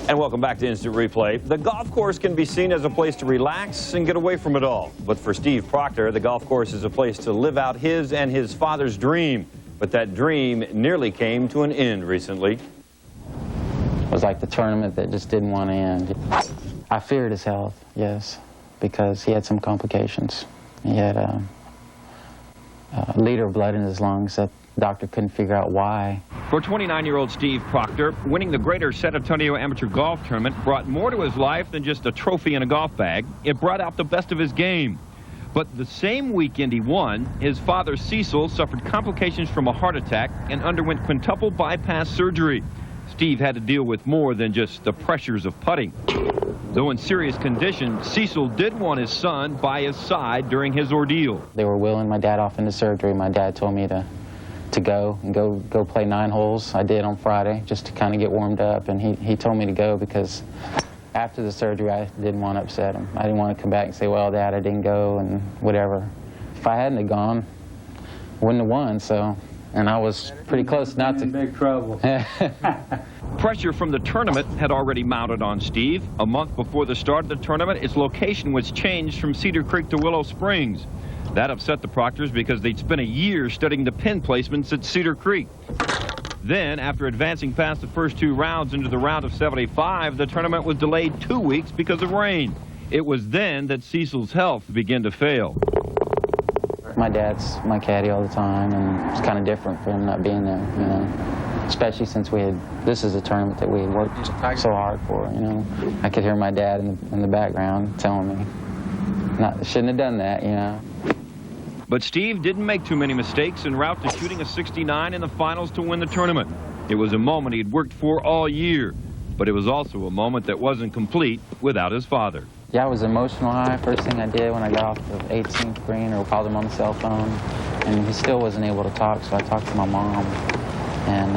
And welcome back to Instant Replay. The golf course can be seen as a place to relax and get away from it all. But for Steve Proctor, the golf course is a place to live out his and his father's dream. But that dream nearly came to an end recently. It was like the tournament that just didn't want to end. I feared his health, yes, because he had some complications. He had a liter of blood in his lungs that the doctor couldn't figure out why. For 29-year-old Steve Proctor, winning the Greater San Antonio Amateur Golf Tournament brought more to his life than just a trophy in a golf bag. It brought out the best of his game. But the same weekend he won, his father Cecil suffered complications from a heart attack and underwent quintuple bypass surgery. Steve had to deal with more than just the pressures of putting. Though in serious condition, Cecil did want his son by his side during his ordeal. They were wheeling my dad off into surgery. My dad told me to go play 9 holes. I did on Friday just to kind of get warmed up, and he told me to go because after the surgery I didn't want to upset him. I didn't want to come back and say, well, Dad, I didn't go and whatever. If I hadn't have gone, I wouldn't have won, so, and I was pretty close not to. In big trouble. Pressure from the tournament had already mounted on Steve. A month before the start of the tournament, its location was changed from Cedar Creek to Willow Springs. That upset the Proctors because they'd spent a year studying the pin placements at Cedar Creek. Then, after advancing past the first 2 rounds into the round of 75, the tournament was delayed 2 weeks because of rain. It was then that Cecil's health began to fail. My dad's my caddy all the time, and it's kind of different for him not being there, you know. Especially since this is a tournament that we had worked so hard for, you know. I could hear my dad in the background telling me, shouldn't have done that, you know. But Steve didn't make too many mistakes en route to shooting a 69 in the finals to win the tournament. It was a moment he'd worked for all year, but it was also a moment that wasn't complete without his father. Yeah, it was emotional high. First thing I did when I got off the 18th green, or called him on the cell phone, and he still wasn't able to talk, so I talked to my mom and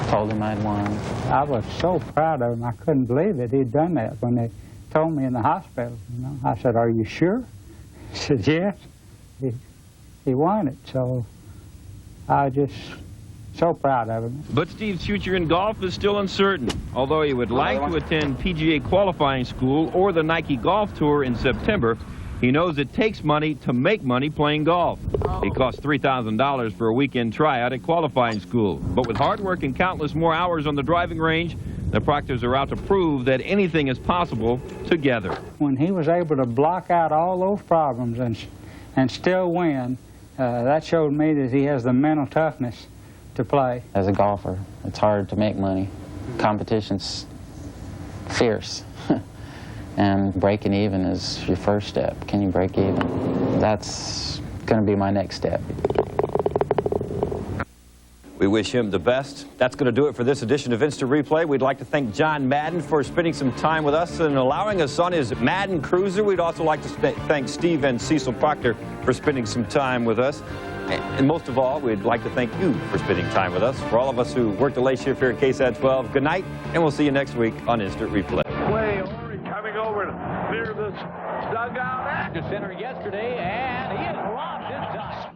told him I'd won. I was so proud of him. I couldn't believe it. He'd done that when they told me in the hospital. You know, I said, "Are you sure?" He said, "Yes." He won it, so I was just so proud of him. But Steve's future in golf is still uncertain. Although he would like to attend PGA qualifying school or the Nike Golf Tour in September, he knows it takes money to make money playing golf. It costs $3,000 for a weekend tryout at qualifying school. But with hard work and countless more hours on the driving range, the Proctors are out to prove that anything is possible together. When he was able to block out all those problems and still win, that showed me that he has the mental toughness to play. As a golfer, it's hard to make money. Competition's fierce. And breaking even is your first step. Can you break even? That's going to be my next step. We wish him the best. That's going to do it for this edition of Instant Replay. We'd like to thank John Madden for spending some time with us and allowing us on his Madden Cruiser. We'd also like to thank Steve and Cecil Proctor for spending some time with us. And most of all, we'd like to thank you for spending time with us. For all of us who work the late shift here at KSAT-12, good night, and we'll see you next week on Instant Replay. Way Ori coming over near this dugout. To center yesterday, and he has lost his time.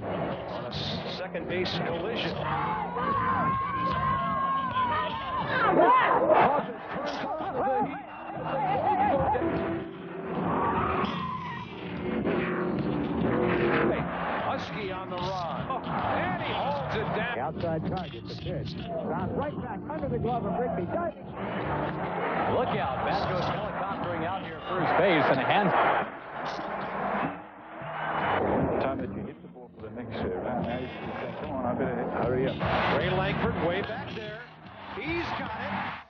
On a second base collision. Husky on the run. And he holds it down. Outside target, the pitch. Round right back under the glove of Rigby. Diving. Look out. Vasco's helicoptering out here first base and hands. Time that you hit the ball for the next round, now you think, come on, I better hurry up. Ray Langford way back there. He's got it.